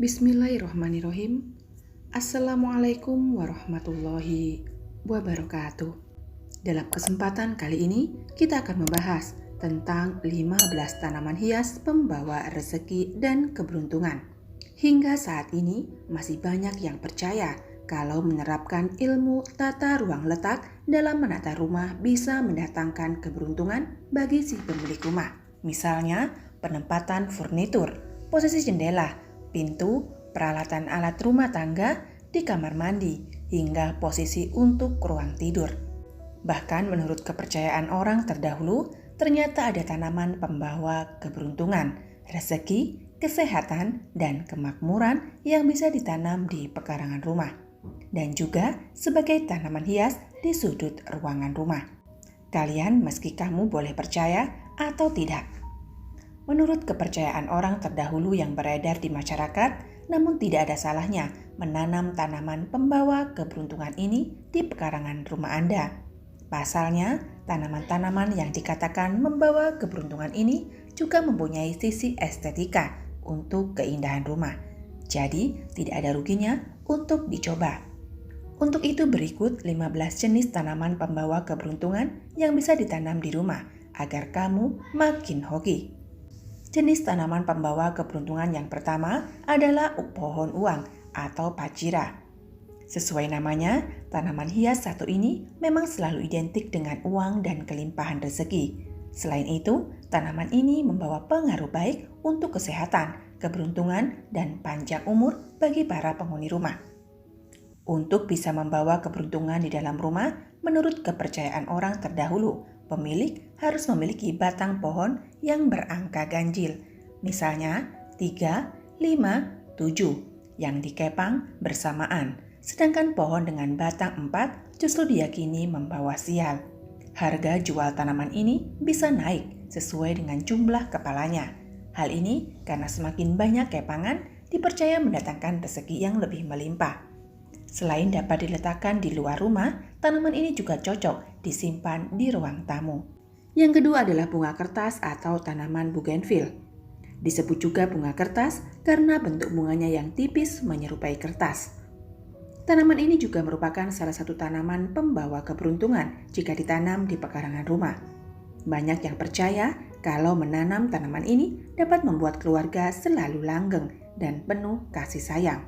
Bismillahirrahmanirrahim. Assalamualaikum warahmatullahi wabarakatuh. Dalam kesempatan kali ini, kita akan membahas tentang 15 tanaman hias pembawa rezeki dan keberuntungan. Hingga saat ini, masih banyak yang percaya kalau menerapkan ilmu tata ruang letak dalam menata rumah bisa mendatangkan keberuntungan bagi si pemilik rumah. Misalnya, penempatan furnitur, posisi jendela, pintu, peralatan alat rumah tangga di kamar mandi, hingga posisi untuk ruang tidur. Bahkan menurut kepercayaan orang terdahulu, ternyata ada tanaman pembawa keberuntungan, rezeki, kesehatan, dan kemakmuran yang bisa ditanam di pekarangan rumah. Dan juga sebagai tanaman hias di sudut ruangan rumah. Kalian meski kamu boleh percaya atau tidak. Menurut kepercayaan orang terdahulu yang beredar di masyarakat, namun tidak ada salahnya menanam tanaman pembawa keberuntungan ini di pekarangan rumah Anda. Pasalnya, tanaman-tanaman yang dikatakan membawa keberuntungan ini juga mempunyai sisi estetika untuk keindahan rumah. Jadi, tidak ada ruginya untuk dicoba. Untuk itu berikut 15 jenis tanaman pembawa keberuntungan yang bisa ditanam di rumah agar kamu makin hoki. Jenis tanaman pembawa keberuntungan yang pertama adalah pohon uang atau pacira. Sesuai namanya, tanaman hias satu ini memang selalu identik dengan uang dan kelimpahan rezeki. Selain itu, tanaman ini membawa pengaruh baik untuk kesehatan, keberuntungan, dan panjang umur bagi para penghuni rumah. Untuk bisa membawa keberuntungan di dalam rumah, menurut kepercayaan orang terdahulu, pemilik harus memiliki batang pohon yang berangka ganjil, misalnya 3, 5, 7, yang dikepang bersamaan. Sedangkan pohon dengan batang 4 justru diyakini membawa sial. Harga jual tanaman ini bisa naik sesuai dengan jumlah kepalanya. Hal ini karena semakin banyak kepangan dipercaya mendatangkan rezeki yang lebih melimpah. Selain dapat diletakkan di luar rumah, tanaman ini juga cocok disimpan di ruang tamu. Yang kedua adalah bunga kertas atau tanaman bougainville. Disebut juga bunga kertas karena bentuk bunganya yang tipis menyerupai kertas. Tanaman ini juga merupakan salah satu tanaman pembawa keberuntungan jika ditanam di pekarangan rumah. Banyak yang percaya kalau menanam tanaman ini dapat membuat keluarga selalu langgeng dan penuh kasih sayang.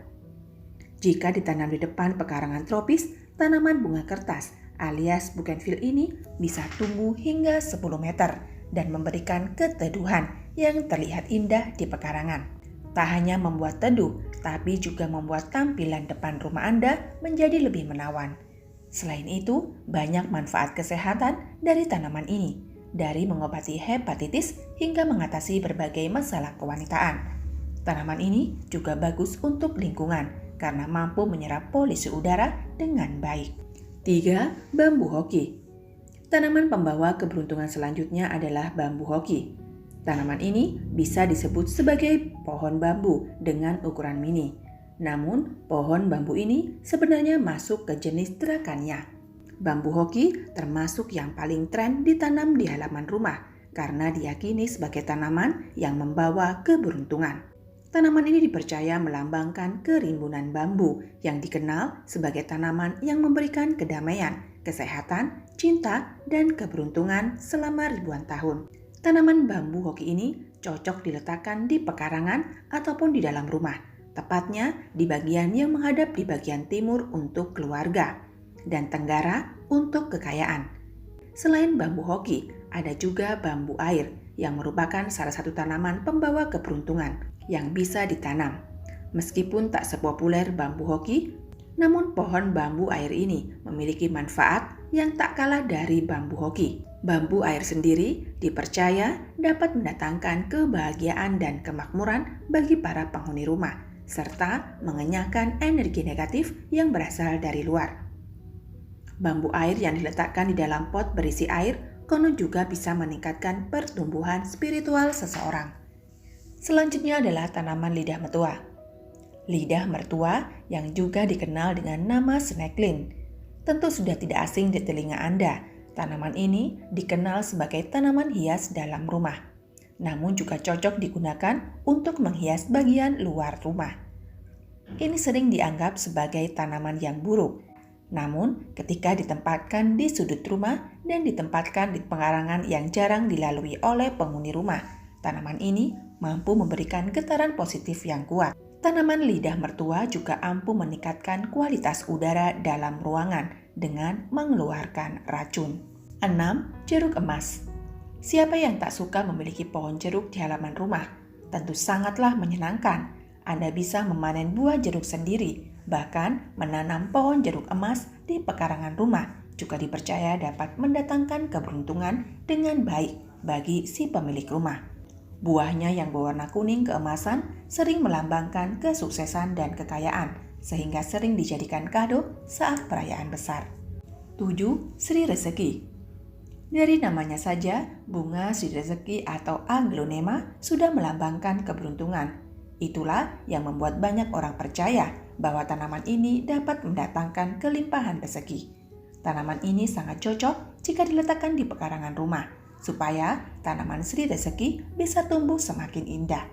Jika ditanam di depan pekarangan tropis, tanaman bunga kertas alias bougainville ini bisa tumbuh hingga 10 meter dan memberikan keteduhan yang terlihat indah di pekarangan. Tak hanya membuat teduh, tapi juga membuat tampilan depan rumah Anda menjadi lebih menawan. Selain itu, banyak manfaat kesehatan dari tanaman ini, dari mengobati hepatitis hingga mengatasi berbagai masalah kewanitaan. Tanaman ini juga bagus untuk lingkungan, karena mampu menyerap polusi udara dengan baik. 3. Bambu hoki. Tanaman pembawa keberuntungan selanjutnya adalah bambu hoki. Tanaman ini bisa disebut sebagai pohon bambu dengan ukuran mini. Namun, pohon bambu ini sebenarnya masuk ke jenis Dracaena. Bambu hoki termasuk yang paling tren ditanam di halaman rumah karena diyakini sebagai tanaman yang membawa keberuntungan. Tanaman ini dipercaya melambangkan kerimbunan bambu yang dikenal sebagai tanaman yang memberikan kedamaian, kesehatan, cinta, dan keberuntungan selama ribuan tahun. Tanaman bambu hoki ini cocok diletakkan di pekarangan ataupun di dalam rumah, tepatnya di bagian yang menghadap di bagian timur untuk keluarga dan tenggara untuk kekayaan. Selain bambu hoki, ada juga bambu air yang merupakan salah satu tanaman pembawa keberuntungan yang bisa ditanam. Meskipun tak sepopuler bambu hoki, namun pohon bambu air ini memiliki manfaat yang tak kalah dari bambu hoki. Bambu air sendiri dipercaya dapat mendatangkan kebahagiaan dan kemakmuran bagi para penghuni rumah, serta mengenyahkan energi negatif yang berasal dari luar. Bambu air yang diletakkan di dalam pot berisi air konon juga bisa meningkatkan pertumbuhan spiritual seseorang. Selanjutnya adalah tanaman lidah mertua. Lidah mertua yang juga dikenal dengan nama snakelin. Tentu sudah tidak asing di telinga Anda. Tanaman ini dikenal sebagai tanaman hias dalam rumah. namun juga cocok digunakan untuk menghias bagian luar rumah. ini sering dianggap sebagai tanaman yang buruk. Namun, ketika ditempatkan di sudut rumah dan ditempatkan di pekarangan yang jarang dilalui oleh penghuni rumah, tanaman ini mampu memberikan getaran positif yang kuat. Tanaman lidah mertua juga ampuh meningkatkan kualitas udara dalam ruangan dengan mengeluarkan racun. 6. Jeruk emas. Siapa yang tak suka memiliki pohon jeruk di halaman rumah? Tentu sangatlah menyenangkan. Anda bisa memanen buah jeruk sendiri, bahkan menanam pohon jeruk emas di pekarangan rumah juga dipercaya dapat mendatangkan keberuntungan dengan baik bagi si pemilik rumah. Buahnya yang berwarna kuning keemasan sering melambangkan kesuksesan dan kekayaan, sehingga sering dijadikan kado saat perayaan besar. 7. Sri Rezeki. Dari namanya saja, bunga Sri Rezeki atau aglonema sudah melambangkan keberuntungan. Itulah yang membuat banyak orang percaya bahwa tanaman ini dapat mendatangkan kelimpahan rezeki. Tanaman ini sangat cocok jika diletakkan di pekarangan rumah, supaya tanaman Sri Rezeki bisa tumbuh semakin indah.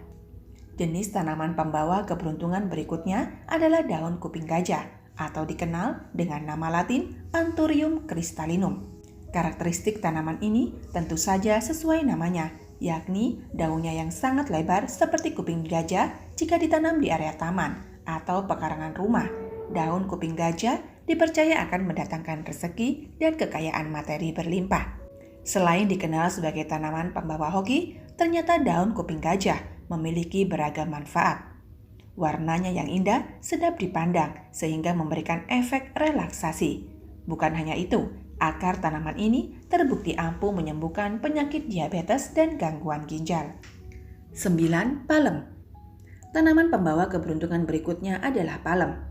Jenis tanaman pembawa keberuntungan berikutnya adalah daun kuping gajah, atau dikenal dengan nama latin Anthurium crystallinum. Karakteristik tanaman ini tentu saja sesuai namanya, yakni daunnya yang sangat lebar seperti kuping gajah jika ditanam di area taman atau pekarangan rumah. Daun kuping gajah dipercaya akan mendatangkan rezeki dan kekayaan materi berlimpah. Selain dikenal sebagai tanaman pembawa hoki, ternyata daun kuping gajah memiliki beragam manfaat. Warnanya yang indah, sedap dipandang, sehingga memberikan efek relaksasi. Bukan hanya itu, akar tanaman ini terbukti ampuh menyembuhkan penyakit diabetes dan gangguan ginjal. 9. Palem. Tanaman pembawa keberuntungan berikutnya adalah palem.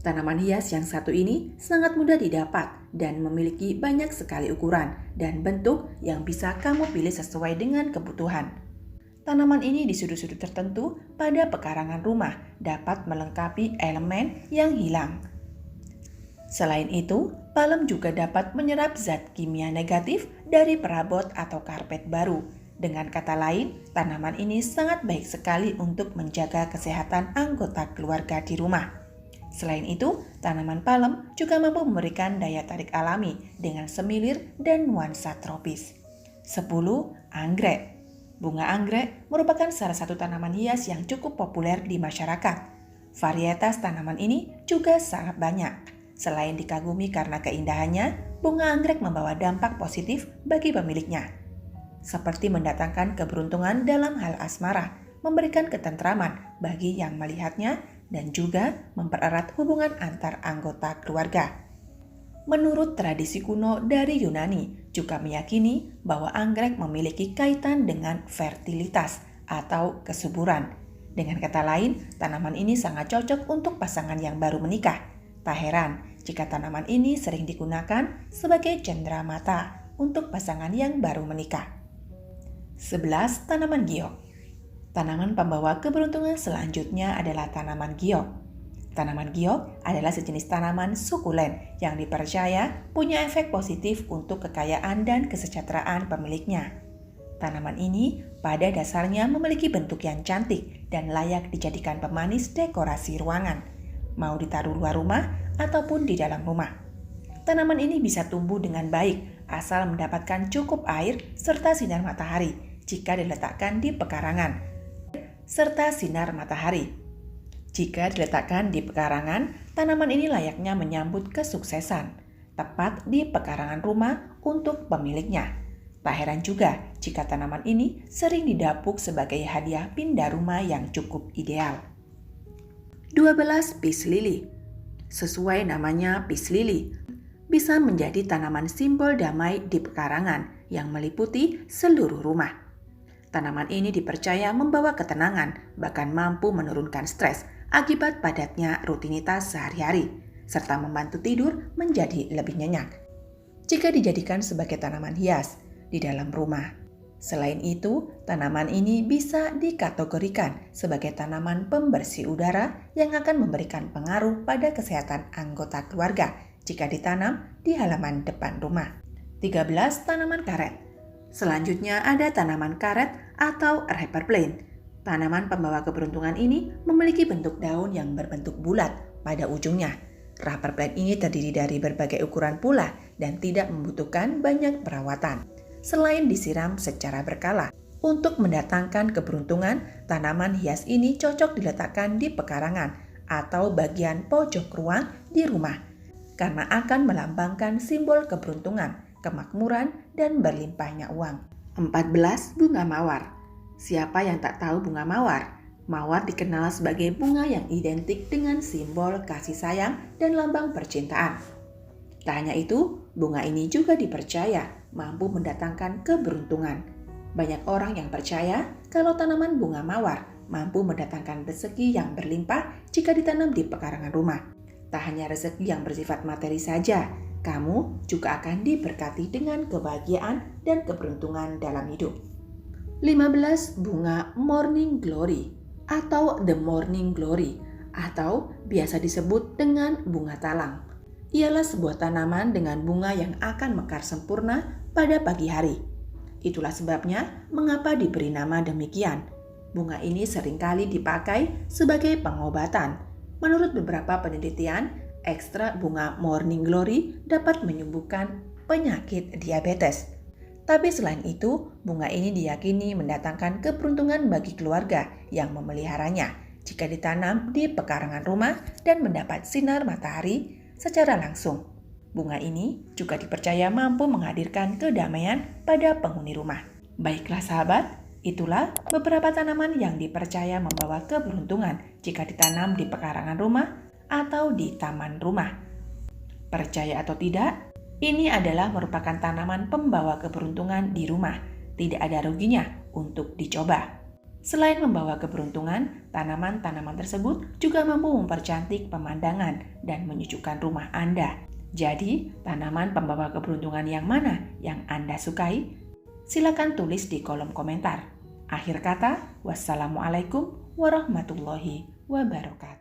Tanaman hias yang satu ini sangat mudah didapat dan memiliki banyak sekali ukuran dan bentuk yang bisa kamu pilih sesuai dengan kebutuhan. Tanaman ini di sudut-sudut tertentu pada pekarangan rumah dapat melengkapi elemen yang hilang. Selain itu, palem juga dapat menyerap zat kimia negatif dari perabot atau karpet baru. Dengan kata lain, tanaman ini sangat baik sekali untuk menjaga kesehatan anggota keluarga di rumah. Selain itu, tanaman palem juga mampu memberikan daya tarik alami dengan semilir dan nuansa tropis. 10. Anggrek. Bunga anggrek merupakan salah satu tanaman hias yang cukup populer di masyarakat. Varietas tanaman ini juga sangat banyak. Selain dikagumi karena keindahannya, bunga anggrek membawa dampak positif bagi pemiliknya, seperti mendatangkan keberuntungan dalam hal asmara, memberikan ketentraman bagi yang melihatnya, dan juga mempererat hubungan antar anggota keluarga. Menurut tradisi kuno dari Yunani, juga meyakini bahwa anggrek memiliki kaitan dengan fertilitas atau kesuburan. Dengan kata lain, tanaman ini sangat cocok untuk pasangan yang baru menikah. Tak heran jika tanaman ini sering digunakan sebagai cenderamata untuk pasangan yang baru menikah. 11. Tanaman giok. Tanaman pembawa keberuntungan selanjutnya adalah tanaman giok. Tanaman giok adalah sejenis tanaman sukulen yang dipercaya punya efek positif untuk kekayaan dan kesejahteraan pemiliknya. Tanaman ini pada dasarnya memiliki bentuk yang cantik dan layak dijadikan pemanis dekorasi ruangan, mau ditaruh luar rumah ataupun di dalam rumah. Tanaman ini bisa tumbuh dengan baik asal mendapatkan cukup air serta sinar matahari jika diletakkan di pekarangan. Jika diletakkan di pekarangan, tanaman ini layaknya menyambut kesuksesan, tepat di pekarangan rumah untuk pemiliknya. Tak heran juga jika tanaman ini sering didapuk sebagai hadiah pindah rumah yang cukup ideal. 12. Peace lily. Sesuai namanya, peace lily bisa menjadi tanaman simbol damai di pekarangan yang meliputi seluruh rumah. Tanaman ini dipercaya membawa ketenangan, bahkan mampu menurunkan stres akibat padatnya rutinitas sehari-hari, serta membantu tidur menjadi lebih nyenyak jika dijadikan sebagai tanaman hias di dalam rumah. Selain itu, tanaman ini bisa dikategorikan sebagai tanaman pembersih udara yang akan memberikan pengaruh pada kesehatan anggota keluarga jika ditanam di halaman depan rumah. 13. Tanaman karet. Selanjutnya ada tanaman karet atau Rhyper plant. Tanaman pembawa keberuntungan ini memiliki bentuk daun yang berbentuk bulat pada ujungnya. Rubber plant ini terdiri dari berbagai ukuran pula dan tidak membutuhkan banyak perawatan. Selain disiram secara berkala, untuk mendatangkan keberuntungan, tanaman hias ini cocok diletakkan di pekarangan atau bagian pojok ruang di rumah karena akan melambangkan simbol keberuntungan, kemakmuran, dan berlimpahnya uang. 14. Bunga mawar. Siapa yang tak tahu bunga mawar? Mawar dikenal sebagai bunga yang identik dengan simbol kasih sayang dan lambang percintaan. Tak hanya itu, bunga ini juga dipercaya mampu mendatangkan keberuntungan. Banyak orang yang percaya kalau tanaman bunga mawar mampu mendatangkan rezeki yang berlimpah jika ditanam di pekarangan rumah. Tak hanya rezeki yang bersifat materi saja, kamu juga akan diberkati dengan kebahagiaan dan keberuntungan dalam hidup. 15. Bunga Morning Glory atau The Morning Glory atau biasa disebut dengan bunga talang. Ialah sebuah tanaman dengan bunga yang akan mekar sempurna pada pagi hari. Itulah sebabnya mengapa diberi nama demikian. Bunga ini seringkali dipakai sebagai pengobatan. Menurut beberapa penelitian, ekstrak bunga Morning Glory dapat menyembuhkan penyakit diabetes. Tapi selain itu, bunga ini diyakini mendatangkan keberuntungan bagi keluarga yang memeliharanya jika ditanam di pekarangan rumah dan mendapat sinar matahari secara langsung. Bunga ini juga dipercaya mampu menghadirkan kedamaian pada penghuni rumah. Baiklah sahabat, itulah beberapa tanaman yang dipercaya membawa keberuntungan jika ditanam di pekarangan rumah atau di taman rumah. Percaya atau tidak, ini adalah merupakan tanaman pembawa keberuntungan di rumah. Tidak ada ruginya untuk dicoba. Selain membawa keberuntungan, tanaman-tanaman tersebut juga mampu mempercantik pemandangan dan menyejukkan rumah Anda. Jadi, tanaman pembawa keberuntungan yang mana yang Anda sukai? Silakan tulis di kolom komentar. Akhir kata, wassalamualaikum warahmatullahi wabarakatuh.